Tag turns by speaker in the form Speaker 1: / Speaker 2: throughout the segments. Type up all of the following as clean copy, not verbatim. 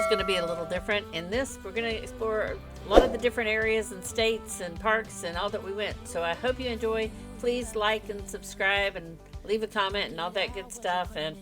Speaker 1: is going to be a little different. In this, we're going to explore a lot of the different areas and states and parks and all that we went. So I hope you enjoy. Please like and subscribe and leave a comment and all that good stuff. And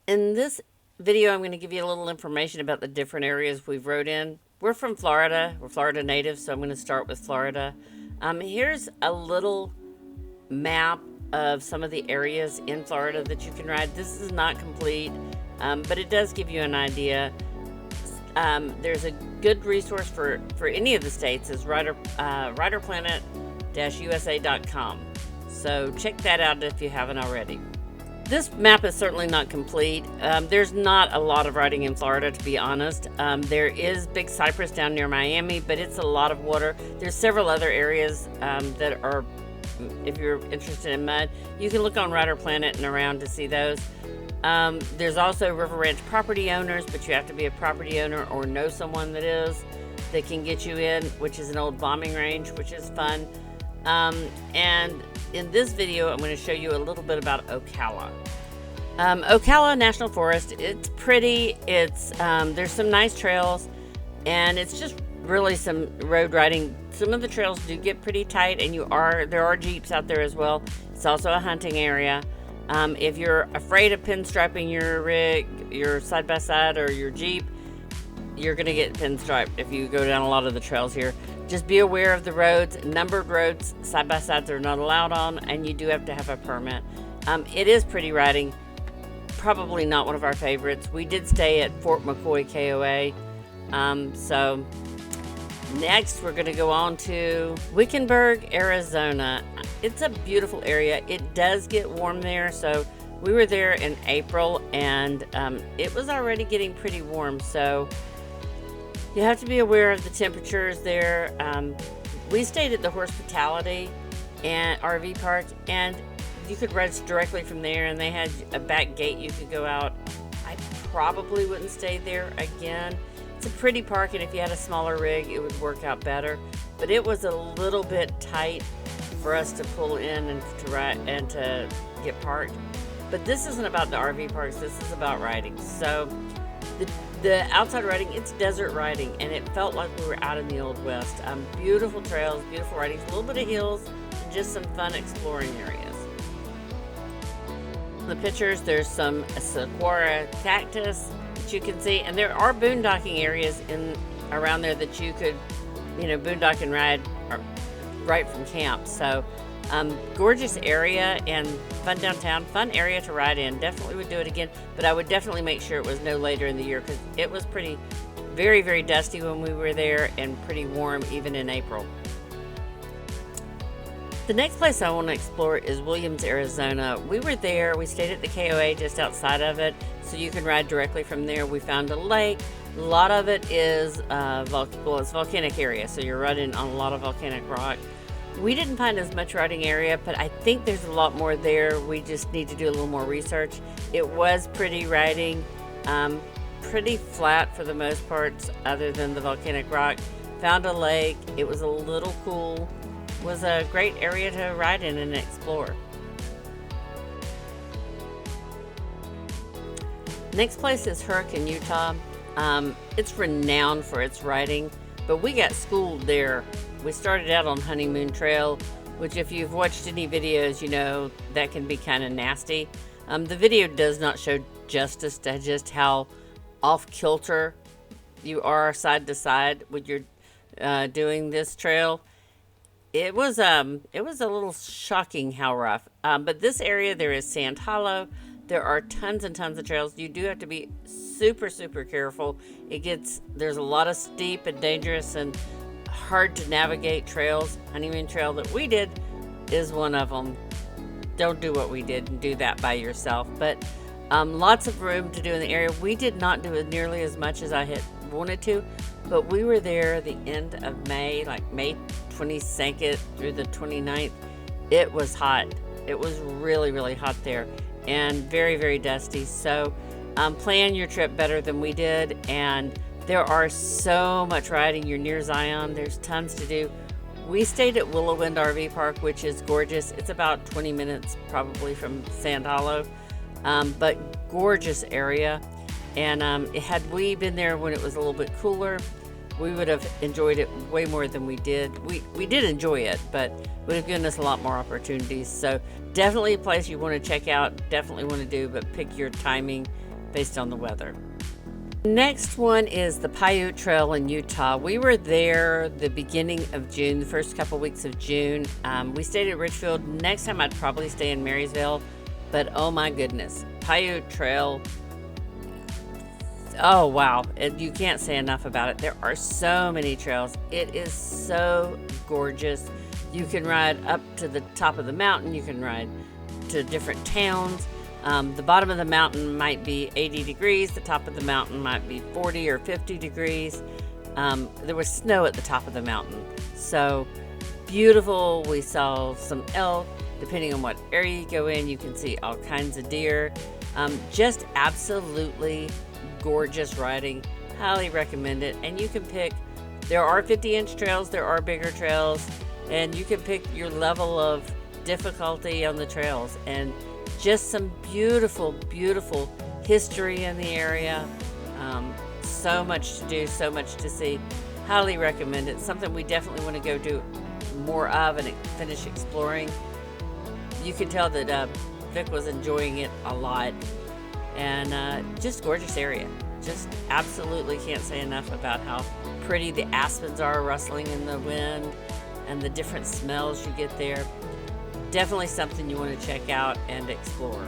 Speaker 1: in this video, I'm going to give you a little information about the different areas we've rode in. We're from Florida. We're Florida natives, so I'm going to start with Florida. Here's a little map of some of the areas in Florida that you can ride. This is not complete, but it does give you an idea. There's a good resource for any of the states is riderplanet-usa.com. So check that out if you haven't already. This map is certainly not complete. There's not a lot of riding in Florida, to be honest. There is Big Cypress down near Miami, but it's a lot of water. There's several other areas that are, if you're interested in mud, you can look on Rider Planet and around to see those. There's also River Ranch property owners, but you have to be a property owner or know someone that is, that can get you in, which is an old bombing range, which is fun. And in this video, I'm going to show you a little bit about Ocala. Ocala National Forest, it's pretty, it's there's some nice trails, and it's just really some road riding. Some of the trails do get pretty tight, and there are Jeeps out there as well. It's also a hunting area. If you're afraid of pinstriping your rig, your side-by-side or your Jeep, you're going to get pinstriped if you go down a lot of the trails here. Just be aware of the roads. Numbered roads, side-by-sides are not allowed on, and you do have to have a permit. It is pretty riding. Probably not one of our favorites. We did stay at Fort McCoy KOA. So next we're going to go on to Wickenburg, Arizona. It's a beautiful area. It does get warm there, so we were there in April, and it was already getting pretty warm, so you have to be aware of the temperatures there. We stayed at the Hospitality and RV park, and you could ride directly from there, and they had a back gate you could go out. I probably wouldn't stay there again. It's a pretty park, and if you had a smaller rig, it would work out better. But it was a little bit tight for us to pull in and to ride and to get parked. But this isn't about the RV parks. This is about riding. So the outside riding, it's desert riding, and it felt like we were out in the Old West. Beautiful trails, beautiful riding, a little bit of hills, and just some fun exploring areas. In the pictures, there's some saguaro cactus that you can see, and there are boondocking areas around there that you could, boondock and ride right from camp. So gorgeous area and fun downtown, fun area to ride in. Definitely would do it again, but I would definitely make sure it was no later in the year, because it was very, very dusty when we were there, and pretty warm even in April. The next place I want to explore is Williams, Arizona. We were there, we stayed at the KOA just outside of it, so you can ride directly from there. We found a lake. A lot of it is it's volcanic area, so you're riding on a lot of volcanic rock. We didn't find as much riding area, but I think there's a lot more there. We just need to do a little more research. It was pretty riding, pretty flat for the most parts, other than the volcanic rock. Found a lake. It was a little cool. Was a great area to ride in and explore. Next place is Hurricane, Utah. It's renowned for its riding, but we got schooled there. We started out on Honeymoon Trail, which if you've watched any videos, you know that can be kind of nasty. The video does not show justice to just how off-kilter you are side to side when you're doing this trail. It was a little shocking how rough. But this area, there is Sand Hollow. There are tons and tons of trails. You do have to be super, super careful. There's a lot of steep and dangerous and hard to navigate trails. Honeymoon Trail that we did is one of them. Don't do what we did and do that by yourself. But Lots of room to do in the area. We did not do it nearly as much as I had wanted to, but we were there the end of May, like May 22nd through the 29th. It was hot. It was really, really hot there and very, very dusty. So plan your trip better than we did. And there are so much riding. You're near Zion. There's tons to do. We stayed at Willow Wind RV Park, which is gorgeous. It's about 20 minutes probably from Sand Hollow, but gorgeous area. And had we been there when it was a little bit cooler, we would have enjoyed it way more than we did. We did enjoy it, but it would have given us a lot more opportunities. So definitely a place you want to check out, definitely want to do, but pick your timing based on the weather. Next one is the Paiute Trail in Utah. We were there the beginning of June, the first couple weeks of June. We stayed at Richfield. Next time I'd probably stay in Marysville, but oh my goodness, Paiute Trail. Oh wow, you can't say enough about it. There are so many trails. It is so gorgeous. You can ride up to the top of the mountain. You can ride to different towns. The bottom of the mountain might be 80 degrees. The top of the mountain might be 40 or 50 degrees. There was snow at the top of the mountain. So beautiful. We saw some elk. Depending on what area you go in, you can see all kinds of deer. Just absolutely gorgeous riding. Highly recommend it. And you can pick, there are 50-inch trails, there are bigger trails, and you can pick your level of difficulty on the trails. And just some beautiful, beautiful history in the area. So much to do, so much to see. Highly recommend it. Something we definitely want to go do more of and finish exploring. You can tell that Vic was enjoying it a lot. And just gorgeous area. Just absolutely can't say enough about how pretty the aspens are rustling in the wind and the different smells you get there. Definitely something you want to check out and explore.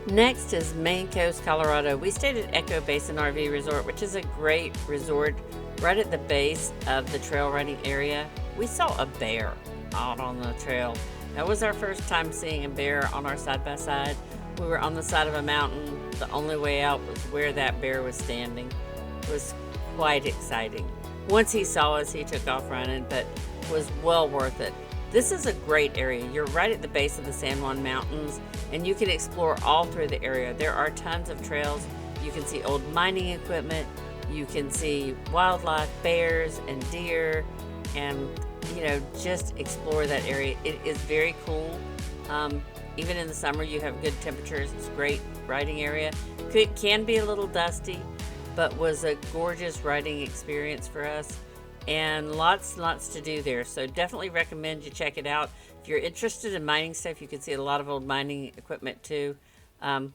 Speaker 1: Next is Mancos, Colorado. We stayed at Echo Basin RV Resort, which is a great resort right at the base of the trail riding area. We saw a bear out on the trail. That was our first time seeing a bear on our side-by-side. We were on the side of a mountain. The only way out was where that bear was standing. It was quite exciting. Once he saw us, he took off running, but it was well worth it. This is a great area. You're right at the base of the San Juan Mountains, and you can explore all through the area. There are tons of trails. You can see old mining equipment. You can see wildlife, bears and deer, and just explore that area. It is very cool. Even in the summer, you have good temperatures. It's a great riding area. It can be a little dusty, but was a gorgeous riding experience for us. And lots to do there. So definitely recommend you check it out. If you're interested in mining stuff, you can see a lot of old mining equipment too. And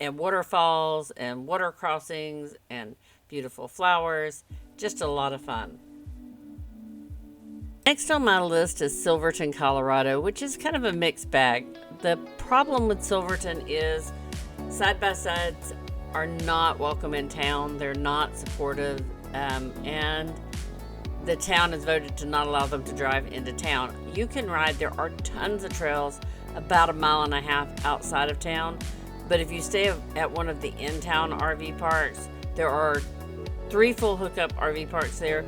Speaker 1: waterfalls and water crossings and beautiful flowers. Just a lot of fun. Next on my list is Silverton, Colorado, which is kind of a mixed bag. The problem with Silverton is side-by-sides are not welcome in town. They're not supportive, and the town has voted to not allow them to drive into town. You can ride, there are tons of trails about 1.5 miles outside of town, but if you stay at one of the in-town RV parks, there are 3 full hookup RV parks there.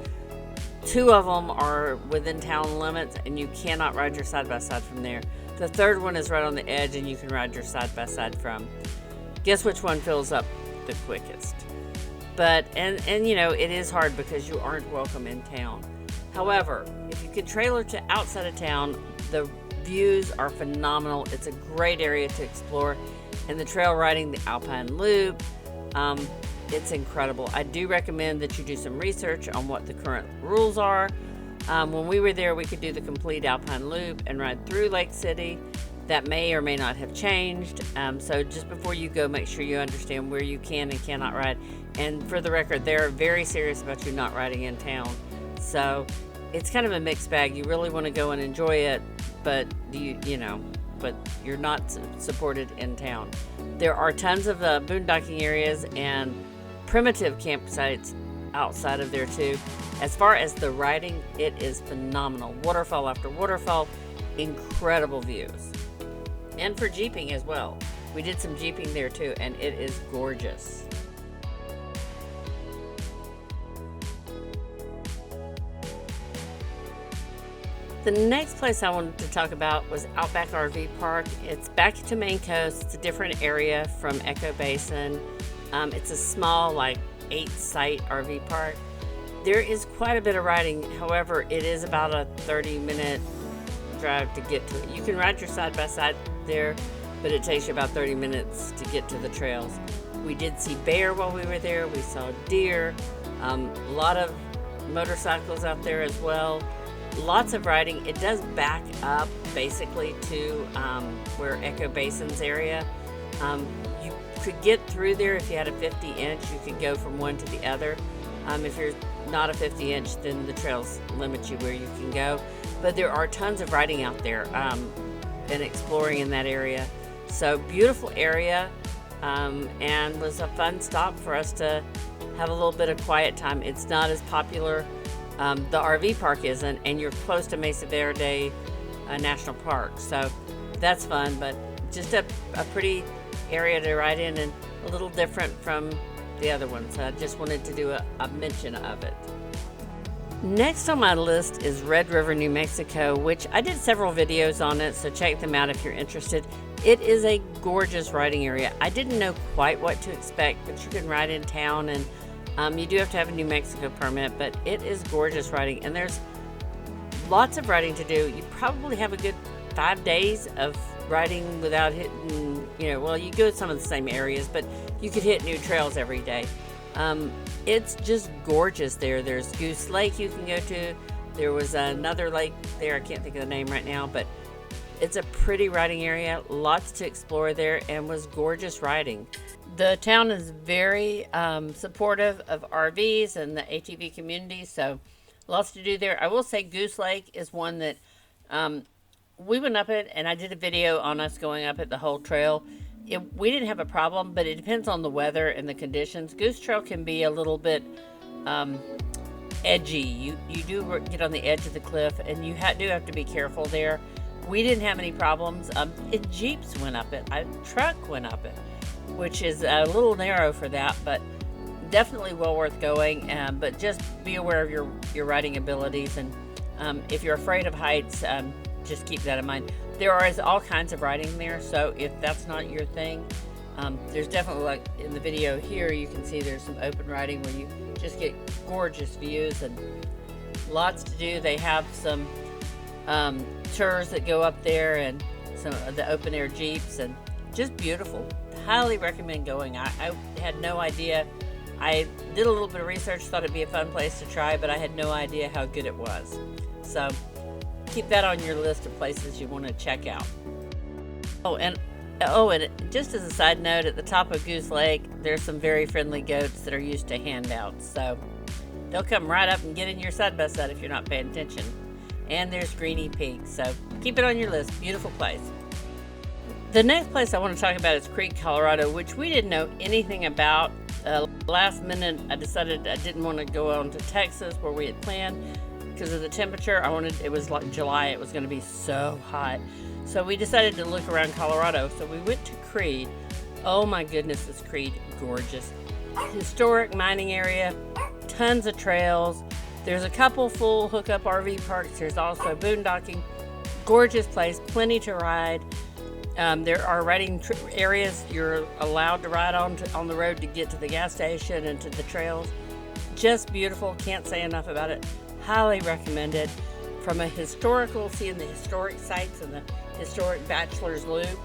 Speaker 1: 2 of them are within town limits, and you cannot ride your side-by-side from there. The 3rd one is right on the edge, and you can ride your side-by-side from. Guess which one fills up the quickest? But, and it is hard because you aren't welcome in town. However, if you can trailer to outside of town, the views are phenomenal. It's a great area to explore. And the trail riding, the Alpine Loop, it's incredible. I do recommend that you do some research on what the current rules are. When we were there, we could do the complete Alpine Loop and ride through Lake City. That may or may not have changed. So just before you go, make sure you understand where you can and cannot ride. And for the record, they're very serious about you not riding in town. So it's kind of a mixed bag. You really want to go and enjoy it, but but you're not supported in town. There are tons of boondocking areas and primitive campsites outside of there too. As far as the riding, it is phenomenal. Waterfall after waterfall, incredible views. And for jeeping as well. We did some jeeping there too, and it is gorgeous. The next place I wanted to talk about was Outback RV Park. It's back to Mancos. It's a different area from Echo Basin. It's a small, like 8-site RV park. There is quite a bit of riding. However, it is about a 30-minute drive to get to it. You can ride your side-by-side there, but it takes you about 30 minutes to get to the trails. We did see bear while we were there. We saw deer, a lot of motorcycles out there as well. Lots of riding. It does back up basically to where Echo Basin's area. You could get through there if you had a 50-inch. You could go from one to the other. If you're not a 50-inch, then the trails limit you where you can go. But there are tons of riding out there and exploring in that area. So beautiful area, and was a fun stop for us to have a little bit of quiet time. It's not as popular. The RV park isn't, and you're close to Mesa Verde National Park, so that's fun, but just a pretty area to ride in and a little different from the other ones. I just wanted to do a mention of it. Next on my list is Red River, New Mexico, which I did several videos on it, so check them out if you're interested. It is a gorgeous riding area. I didn't know quite what to expect, but you can ride in town, and you do have to have a New Mexico permit, but it is gorgeous riding, and there's lots of riding to do. You probably have a good 5 days of riding without hitting, well, you go to some of the same areas, but you could hit new trails every day. It's just gorgeous there. There's Goose Lake you can go to. There was another lake there. I can't think of the name right now, but it's a pretty riding area. Lots to explore there, and was gorgeous riding. The town is very supportive of RVs and the ATV community, so lots to do there. I will say Goose Lake is one that we went up it, and I did a video on us going up it the whole trail. We didn't have a problem, but it depends on the weather and the conditions. Goose Trail can be a little bit edgy. You do get on the edge of the cliff, and you do have to be careful there. We didn't have any problems. Jeeps went up it. A truck went up it, which is a little narrow for that, but definitely well worth going. But just be aware of your riding abilities, and if you're afraid of heights, just keep that in mind. There is all kinds of riding there, so if that's not your thing, there's definitely, like in the video here, you can see there's some open riding where you just get gorgeous views and lots to do. They have some tours that go up there, and some of the open air Jeeps, and just beautiful. Highly recommend going. I had no idea. I did a little bit of research, thought it'd be a fun place to try, but I had no idea how good it was. So keep that on your list of places you want to check out. And just as a side note, at the top of Goose Lake, there's some very friendly goats that are used to handouts. So they'll come right up and get in your side-by-side if you're not paying attention. And there's Greeny Peak, so keep it on your list. Beautiful place. The next place I want to talk about is Creede, Colorado, which we didn't know anything about. Last minute, I decided I didn't want to go on to Texas where we had planned because of the temperature. It was like July, it was going to be so hot. So we decided to look around Colorado. So we went to Creede. Oh my goodness, is Creede gorgeous. Historic mining area, tons of trails. There's a couple full hookup RV parks. There's also boondocking. Gorgeous place, plenty to ride. There are riding areas you're allowed to ride on the road to get to the gas station and to the trails. Just beautiful. Can't say enough about it. Highly recommended. From a historical, seeing the historic sites and the historic Bachelor's Loop,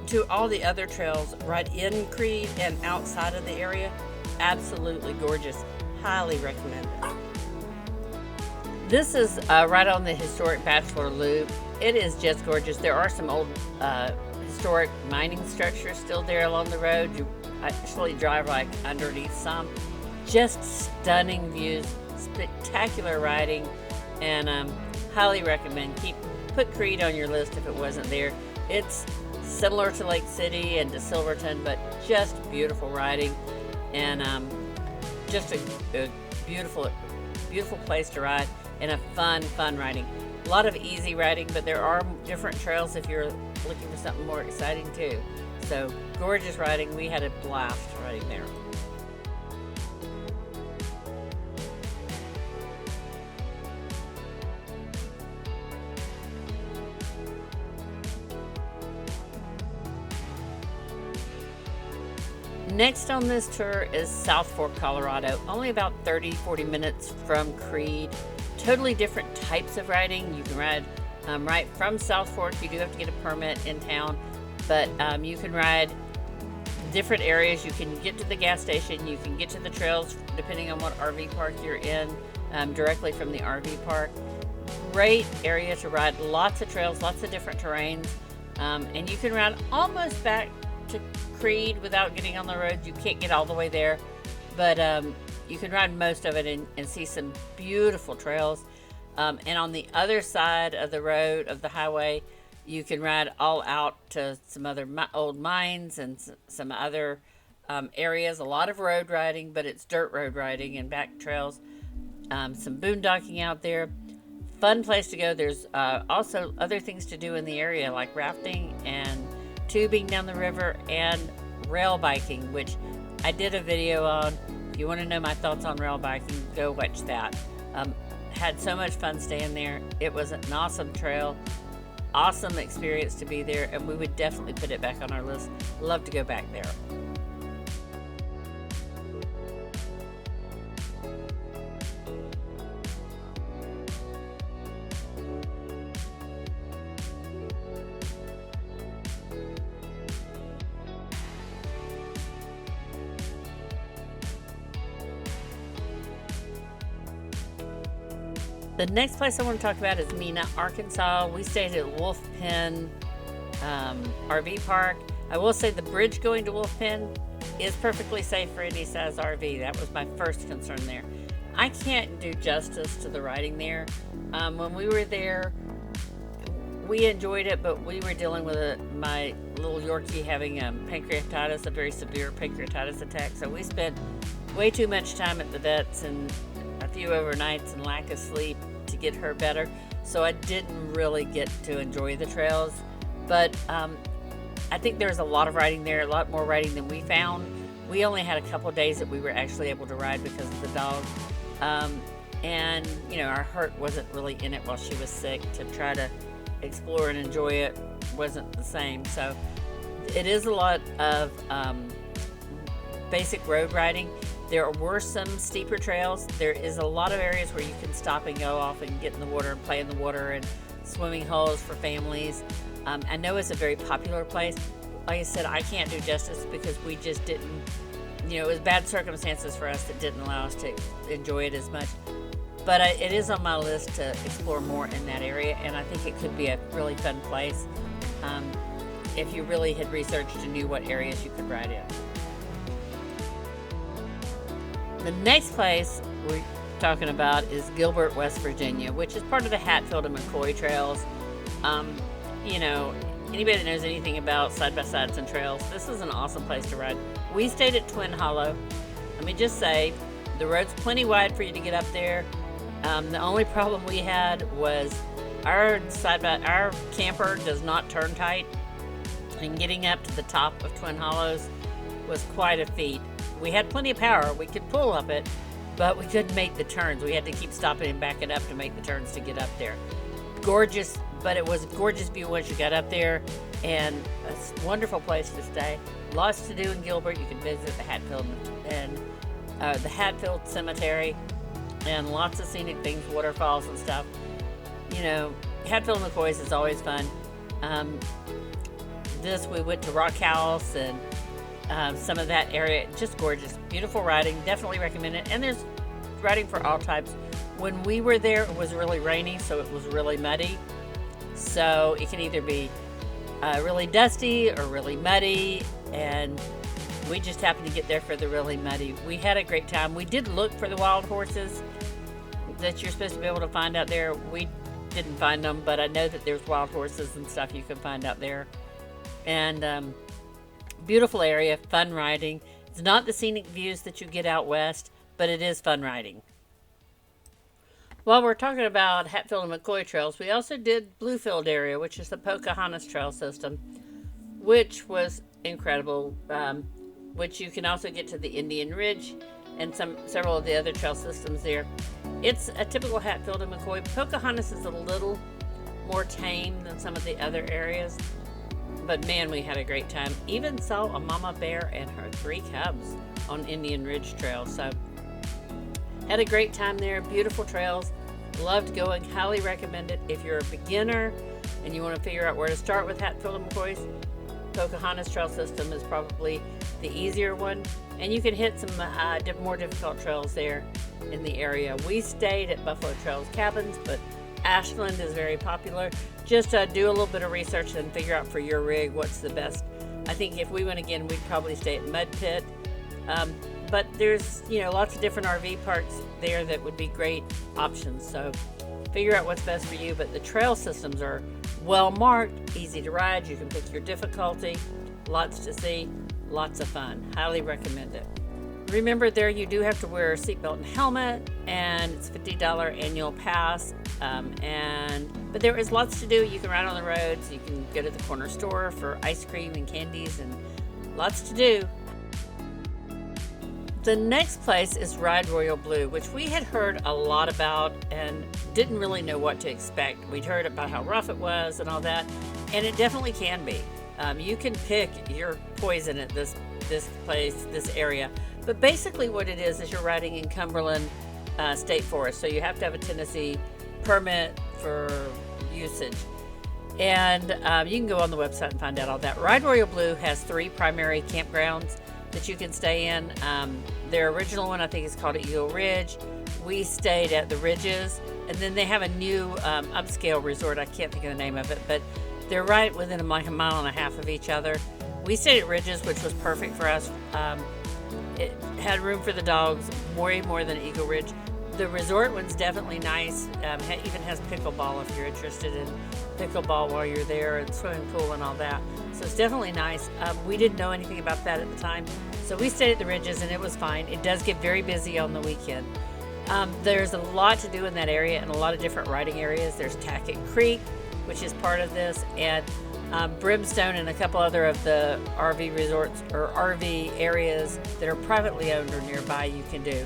Speaker 1: to all the other trails right in Creede and outside of the area. Absolutely gorgeous. Highly recommended. This is right on the historic Bachelor Loop. It is just gorgeous. There are some old historic mining structures still there along the road. You actually drive like underneath some. Just stunning views, spectacular riding, and highly recommend. Put Creede on your list if it wasn't there. It's similar to Lake City and to Silverton, but just beautiful riding, and just a beautiful place to ride, and a fun riding. A lot of easy riding, but there are different trails if you're looking for something more exciting too. So gorgeous riding. We had a blast riding there. Next on this tour is South Fork, Colorado. Only about 30-40 minutes from Creede. Totally different types of riding. You can ride right from South Fork. You do have to get a permit in town, but you can ride different areas. You can get to the gas station. You can get to the trails depending on what RV park you're in, directly from the RV park. Great area to ride. Lots of trails, lots of different terrains, and you can ride almost back to Creede without getting on the road. You can't get all the way there, but you can ride most of it and see some beautiful trails. And on the other side of the road, of the highway, you can ride all out to some other old mines and some other areas. A lot of road riding, but it's dirt road riding and back trails. Some boondocking out there. Fun place to go. There's also other things to do in the area, like rafting and tubing down the river, and rail biking, which I did a video on. If you want to know my thoughts on rail biking, go watch that. Had so much fun staying there. It was an awesome trail, awesome experience to be there, and we would definitely put it back on our list. Love to go back there. The next place I want to talk about is Mena, Arkansas. We stayed at Wolf Pen RV Park. I will say the bridge going to Wolf Pen is perfectly safe for any size RV. That was my first concern there. I can't do justice to the riding there. When we were there, we enjoyed it, but we were dealing with my little Yorkie having pancreatitis, a very severe pancreatitis attack. So we spent way too much time at the vets and a few overnights and lack of sleep to get her better. So I didn't really get to enjoy the trails. But I think there's a lot of riding there, a lot more riding than we found. We only had a couple days that we were actually able to ride because of the dog. And, you know, our heart wasn't really in it while she was sick. To try to explore and enjoy it wasn't the same. So it is a lot of basic road riding. There were some steeper trails. There is a lot of areas where you can stop and go off and get in the water and play in the water, and swimming holes for families. I know it's a very popular place. Like I said, I can't do justice because we just didn't, you know, it was bad circumstances for us that didn't allow us to enjoy it as much. But it is on my list to explore more in that area, and I think it could be a really fun place if you really had researched and knew what areas you could ride in. The next place we're talking about is Gilbert, West Virginia, which is part of the Hatfield and McCoy trails. You know, anybody that knows anything about side-by-sides and trails, this is an awesome place to ride. We stayed at Twin Hollow. Let me just say, the road's plenty wide for you to get up there. The only problem we had was our camper does not turn tight, and getting up to the top of Twin Hollows was quite a feat. We had plenty of power. We could pull up it, but we couldn't make the turns. We had to keep stopping and backing up to make the turns to get up there. Gorgeous, but it was a gorgeous view once you got up there, and a wonderful place to stay. Lots to do in Gilbert. You can visit the Hatfield and the Hatfield Cemetery, and lots of scenic things, waterfalls and stuff. You know, Hatfield and McCoy's is always fun. We went to Rock House and some of that area, just gorgeous, beautiful riding. Definitely recommend it. And there's riding for all types. When we were there, it was really rainy, so it was really muddy. So it can either be really dusty or really muddy, and we just happened to get there for the really muddy. We had a great time. We did look for the wild horses that you're supposed to be able to find out there. We didn't find them, but I know that there's wild horses and stuff you can find out there. And beautiful area, fun riding. It's not the scenic views that you get out west, but it is fun riding. While we're talking about Hatfield and McCoy trails, we also did Bluefield area, which is the Pocahontas trail system, which was incredible, which you can also get to the Indian Ridge and several of the other trail systems there. It's a typical Hatfield and McCoy. Pocahontas is a little more tame than some of the other areas, but man, we had a great time. Even saw a mama bear and her 3 cubs on Indian Ridge Trail, so had a great time there. Beautiful trails, loved going, highly recommend it. If you're a beginner and you want to figure out where to start with Hatfield and McCoy's, Pocahontas trail system is probably the easier one, and you can hit some more difficult trails there in the area. We stayed at Buffalo Trails Cabins, but Ashland is very popular. Just do a little bit of research and figure out for your rig what's the best. I think if we went again, we'd probably stay at Mud Pit, but there's lots of different RV parks there that would be great options, so figure out what's best for you. But the trail systems are well marked, easy to ride, you can pick your difficulty, lots to see, lots of fun. Highly recommend it. Remember, there you do have to wear a seatbelt and helmet, and it's $50 annual pass. But there is lots to do. You can ride on the roads, you can go to the corner store for ice cream and candies, and lots to do. The next place is Ride Royal Blue, which we had heard a lot about and didn't really know what to expect. We'd heard about how rough it was and all that, and it definitely can be. You can pick your poison at this place, this area. But basically what it is you're riding in Cumberland State Forest, so you have to have a Tennessee permit for usage. And you can go on the website and find out all that. Ride Royal Blue has 3 primary campgrounds that you can stay in. Their original one, I think, is called Eagle Ridge. We stayed at the Ridges, and then they have a new upscale resort. I can't think of the name of it, but they're right within like a mile and a half of each other. We stayed at Ridges, which was perfect for us. It had room for the dogs, way more than Eagle Ridge. The resort one's definitely nice. Even has pickleball if you're interested in pickleball while you're there, and swimming pool and all that. So it's definitely nice. We didn't know anything about that at the time, so we stayed at the Ridges, and it was fine. It does get very busy on the weekend. There's a lot to do in that area and a lot of different riding areas. There's Tackett Creek, which is part of this, and Brimstone and a couple other of the RV resorts or RV areas that are privately owned or nearby you can do.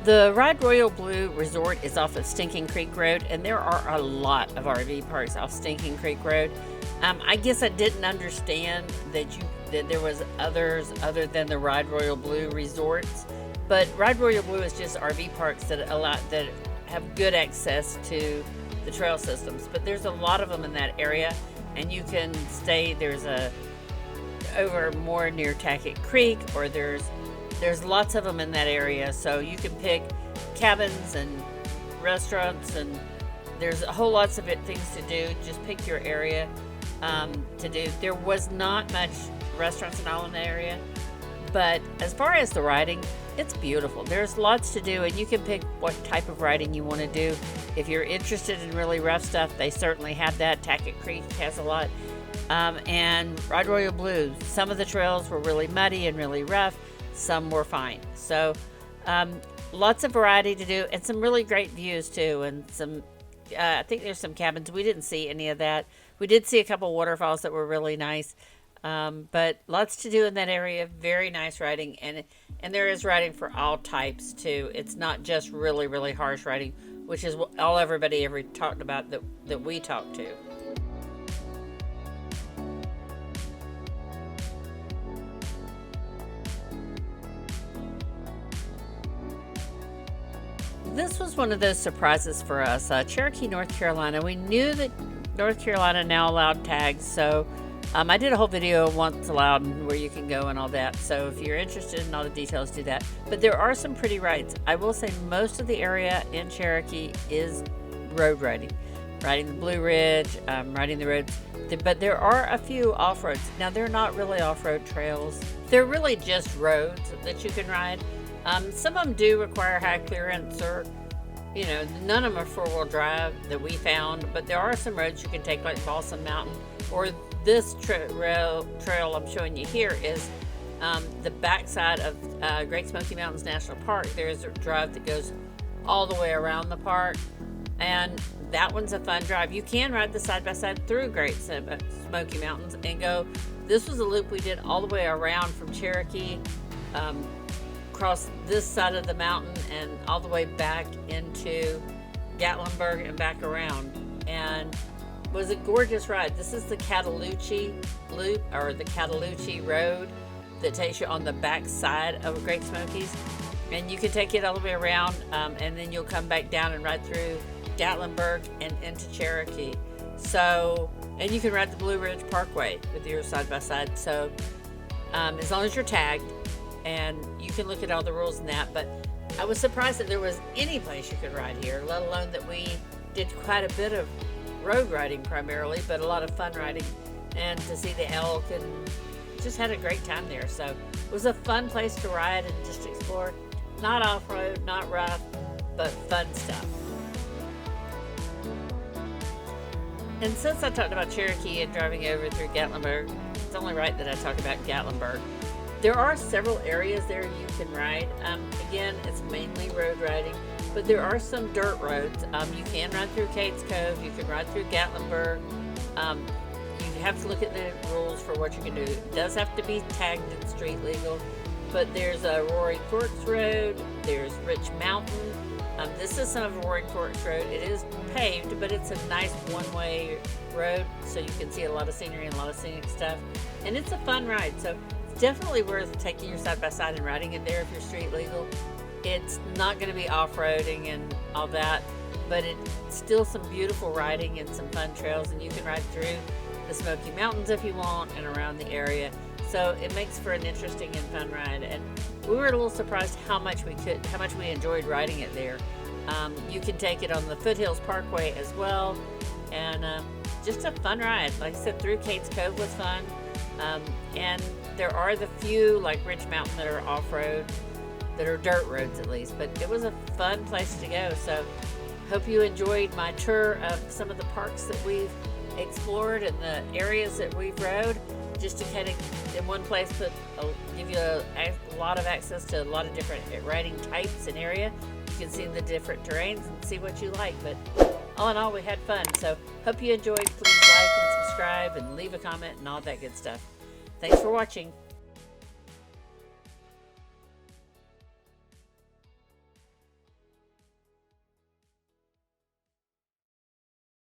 Speaker 1: The Ride Royal Blue Resort is off of Stinking Creek Road, and there are a lot of RV parks off Stinking Creek Road. I guess I didn't understand that there was others other than the Ride Royal Blue resorts, but Ride Royal Blue is just RV parks that have good access to the trail systems. But there's a lot of them in that area, and you can stay. There's over more near Tackett Creek, or there's lots of them in that area, so you can pick cabins and restaurants, and there's a whole lots of things to do. Just pick your area to do. There was not much restaurants and all in the area, but as far as the riding, it's beautiful. There's lots to do, and you can pick what type of riding you want to do. If you're interested in really rough stuff, they certainly have that. Tackett Creek has a lot. And Ride Royal Blue, some of the trails were really muddy and really rough. Some were fine. So lots of variety to do, and some really great views too, and some I think there's some cabins. We didn't see any of that. We did see a couple waterfalls that were really nice, but lots to do in that area. Very nice riding, and there is riding for all types too. It's not just really, really harsh riding, which is what everybody ever talked about that we talked to. This was one of those surprises for us. Cherokee, North Carolina. We knew that North Carolina now allowed tags, so I did a whole video once allowed and where you can go and all that. So if you're interested in all the details, do that. But there are some pretty rides. I will say most of the area in Cherokee is road riding. Riding the Blue Ridge, riding the roads. But there are a few off-roads. Now, they're not really off-road trails. They're really just roads that you can ride. Some of them do require high clearance or You know, none of them are four-wheel drive that we found, but there are some roads you can take, like Basin Mountain, or this trail I'm showing you here is the backside of Great Smoky Mountains National Park. There's a drive that goes all the way around the park, and that one's a fun drive. You can ride the side-by-side through Great Smoky Mountains and go. This was a loop we did all the way around from Cherokee, across this side of the mountain and all the way back into Gatlinburg and back around, and it was a gorgeous ride. This is the Cataloochee Loop, or the Cataloochee Road, that takes you on the back side of Great Smokies, and you can take it all the way around, and then you'll come back down and ride through Gatlinburg and into Cherokee. So, and you can ride the Blue Ridge Parkway with your side-by-side. So as long as you're tagged, and you can look at all the rules in that. But I was surprised that there was any place you could ride here, let alone that we did quite a bit of road riding primarily, but a lot of fun riding, and to see the elk, and just had a great time there. So it was a fun place to ride and just explore. Not off-road, not rough, but fun stuff. And since I talked about Cherokee and driving over through Gatlinburg, it's only right that I talk about Gatlinburg. There are several areas there you can ride. Again, it's mainly road riding, but there are some dirt roads. You can ride through Cades Cove, you can ride through Gatlinburg. You have to look at the rules for what you can do. It does have to be tagged and street legal, but there's a Roaring Forks Road, there's Rich Mountain. This is some of Roaring Forks Road. It is paved, but it's a nice one-way road, so you can see a lot of scenery and a lot of scenic stuff. And it's a fun ride, so it's definitely worth taking your side-by-side and riding in there if you're street legal. It's not going to be off-roading and all that, but it's still some beautiful riding and some fun trails, and you can ride through the Smoky Mountains if you want and around the area. So it makes for an interesting and fun ride, and we were a little surprised how much we enjoyed riding it there. You can take it on the Foothills Parkway as well, and just a fun ride. Like I said, through Cades Cove was fun, and there are the few, like Rich Mountain, that are off-road, that are dirt roads at least, but it was a fun place to go. So hope you enjoyed my tour of some of the parks that we've explored and the areas that we've rode, just to kind of in one place give you a lot of access to a lot of different riding types and area. You can see the different terrains and see what you like, but all in all, we had fun. So hope you enjoyed. Please like and subscribe and leave a comment and all that good stuff. Thanks for watching.